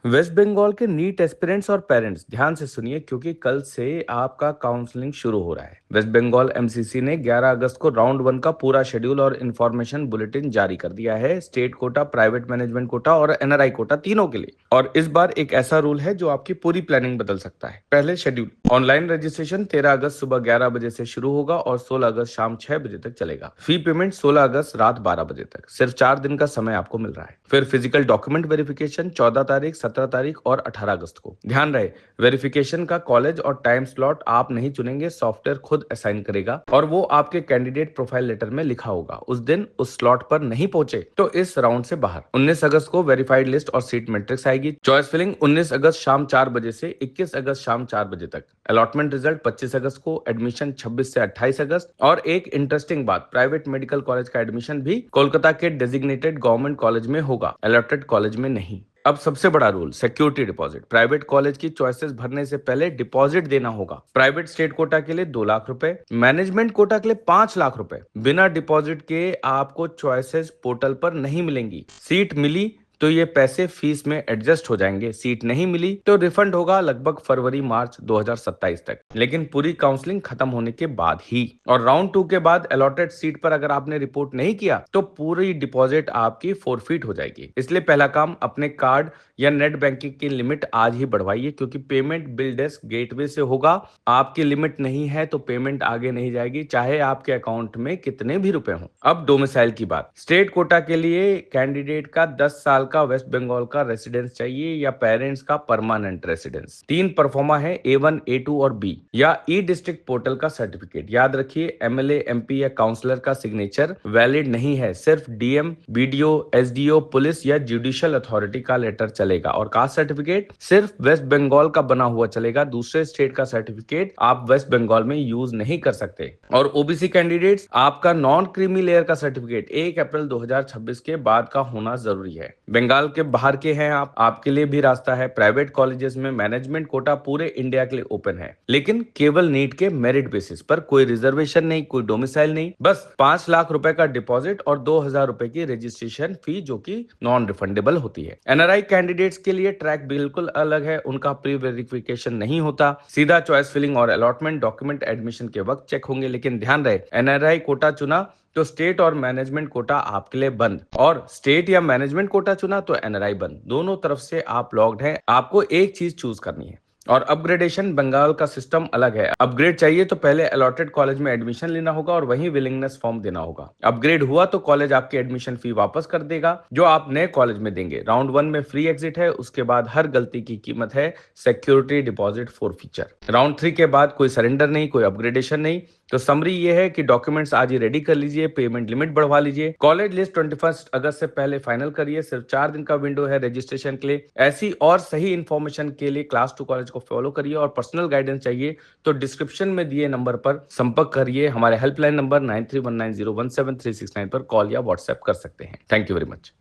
Waste Bengal के NEET aspirants और parents ध्यान से सुनिए क्योंकि कल से आपका काउंसलिंग शुरू हो रहा है। वेस्ट बंगाल एमसीसी ने 11 अगस्त को राउंड वन का पूरा शेड्यूल और इन्फॉर्मेशन बुलेटिन जारी कर दिया है, state quota, private management quota और एनआरआई कोटा तीनों के लिए। और इस बार एक ऐसा रूल है जो आपकी पूरी प्लानिंग बदल सकता है। पहले शेड्यूल ऑनलाइन रजिस्ट्रेशन 13 अगस्त सुबह 11 बजे से शुरू होगा और 16 अगस्त शाम 6 बजे तक चलेगा। फी पेमेंट 16 अगस्त रात 12 बजे तक, सिर्फ 4 दिन का समय आपको मिल रहा है। फिर फिजिकल डॉक्यूमेंट वेरिफिकेशन 14 तारीख, 17 तारीख और 18 अगस्त को। ध्यान रहे, वेरिफिकेशन का कॉलेज और टाइम स्लॉट आप नहीं चुनेंगे, सॉफ्टवेयर खुद असाइन करेगा और वो आपके कैंडिडेट प्रोफाइल लेटर में लिखा होगा। उस दिन उस स्लॉट पर नहीं पहुंचे तो इस राउंड से बाहर। 19 अगस्त को वेरीफाइड लिस्ट और सीट मैट्रिक्स आएगी। चॉइस फिलिंग 19 अगस्त शाम 4 बजे से 21 अगस्त शाम 4 बजे तक। अलॉटमेंट रिजल्ट 25 अगस्त को, एडमिशन 26 से 28 अगस्त। और एक इंटरेस्टिंग बात, प्राइवेट मेडिकल कॉलेज का एडमिशन भी कोलकाता के डेजिग्नेटेड गवर्नमेंट कॉलेज में होगा, अलॉटेड कॉलेज में नहीं। अब सबसे बड़ा rule, security deposit. Private college की चॉइसेस भरने से पहले डिपॉजिट देना होगा। प्राइवेट स्टेट कोटा के लिए 2 लाख रुपए, मैनेजमेंट कोटा के लिए 5 लाख रुपए। बिना डिपॉजिट के आपको चॉइसेस पोर्टल पर नहीं मिलेंगी। सीट मिली तो ये पैसे फीस में एडजस्ट हो जाएंगे, सीट नहीं मिली तो रिफंड होगा लगभग फरवरी मार्च 2027 तक, लेकिन पूरी काउंसलिंग खत्म होने के बाद ही। और राउंड 2 के बाद अलॉटेड सीट पर अगर आपने रिपोर्ट नहीं किया तो पूरी डिपॉजिट आपकी फोरफीट हो जाएगी। इसलिए पहला काम, अपने कार्ड या नेट बैंकिंग की लिमिट आज ही बढ़वाइए, क्योंकि पेमेंट बिल डेस्क गेटवे से होगा। आपकी लिमिट नहीं है तो पेमेंट आगे नहीं जाएगी, चाहे आपके अकाउंट में कितने भी रुपए हों। अब डोमिसाइल की बात। स्टेट कोटा के लिए कैंडिडेट का 10 साल का वेस्ट बंगाल का रेसिडेंस चाहिए या पेरेंट्स का परमानेंट रेसिडेंस। 3 परफॉर्मा है, A1, A2 और B, या ई डिस्ट्रिक्ट पोर्टल का सर्टिफिकेट। याद रखिए, एमएलए, एमपी या काउंसलर का सिग्नेचर वैलिड नहीं है, सिर्फ डीएम, बीडीओ, एसडीओ, पुलिस या जुडिशियल अथॉरिटी का लेटर चलेगा। और कास्ट सर्टिफिकेट सिर्फ वेस्ट बंगाल का बना हुआ चलेगा, दूसरे स्टेट का सर्टिफिकेट आप वेस्ट बंगाल में यूज नहीं कर सकते। और ओबीसी कैंडिडेट्स, आपका नॉन क्रीमी लेयर का सर्टिफिकेट 1 अप्रैल 2026 के बाद का होना जरूरी है। बंगाल के बाहर के हैं आप, आपके लिए भी रास्ता है। प्राइवेट कॉलेजेस में मैनेजमेंट कोटा पूरे इंडिया के लिए ओपन है, लेकिन केवल नीट के मेरिट बेसिस पर, कोई रिजर्वेशन नहीं, कोई डोमिसाइल नहीं, बस 5 लाख रुपए का डिपॉजिट और 2,000 रुपए की रजिस्ट्रेशन फी जो कि नॉन रिफंडेबल होती है। एनआरआई कैंडिडेट्स के लिए ट्रैक बिल्कुल अलग है, उनका प्री वेरिफिकेशन नहीं होता, सीधा चॉइस फिलिंग और अलॉटमेंट डॉक्यूमेंट एडमिशन के वक्त चेक होंगे। लेकिन ध्यान रहे, एनआरआई कोटा चुना तो स्टेट और मैनेजमेंट कोटा आपके लिए बंद, और स्टेट या मैनेजमेंट कोटा चुना तो एनआरआई बंद। दोनों तरफ से आप लॉक्ड हैं, आपको एक चीज चूज करनी है। और अपग्रेडेशन, बंगाल का सिस्टम अलग है। अपग्रेड चाहिए तो पहले अलॉटेड कॉलेज में एडमिशन लेना होगा और वहीं विलिंगनेस फॉर्म देना होगा। अपग्रेड हुआ तो कॉलेज आपकी एडमिशन फी वापस कर देगा जो आप नए कॉलेज में देंगे। राउंड 1 में फ्री एग्जिट है, उसके बाद हर गलती की कीमत है सिक्योरिटी डिपॉजिट फॉरफीचर। राउंड 3 के बाद कोई सरेंडर नहीं, कोई अपग्रेडेशन नहीं। तो समरी ये है कि डॉक्यूमेंट्स आज ही रेडी कर लीजिए, पेमेंट लिमिट बढ़वा लीजिए, कॉलेज लिस्ट 21 अगस्त से पहले फाइनल करिए। सिर्फ 4 दिन का विंडो है रजिस्ट्रेशन के लिए। ऐसी और सही इंफॉर्मेशन के लिए क्लास 2 कॉलेज को फॉलो करिए, और पर्सनल गाइडेंस चाहिए तो डिस्क्रिप्शन में दिए नंबर पर संपर्क करिए। हमारे हेल्पलाइन नंबर 9319017369 पर कॉल या व्हाट्सएप कर सकते हैं। Thank you very much.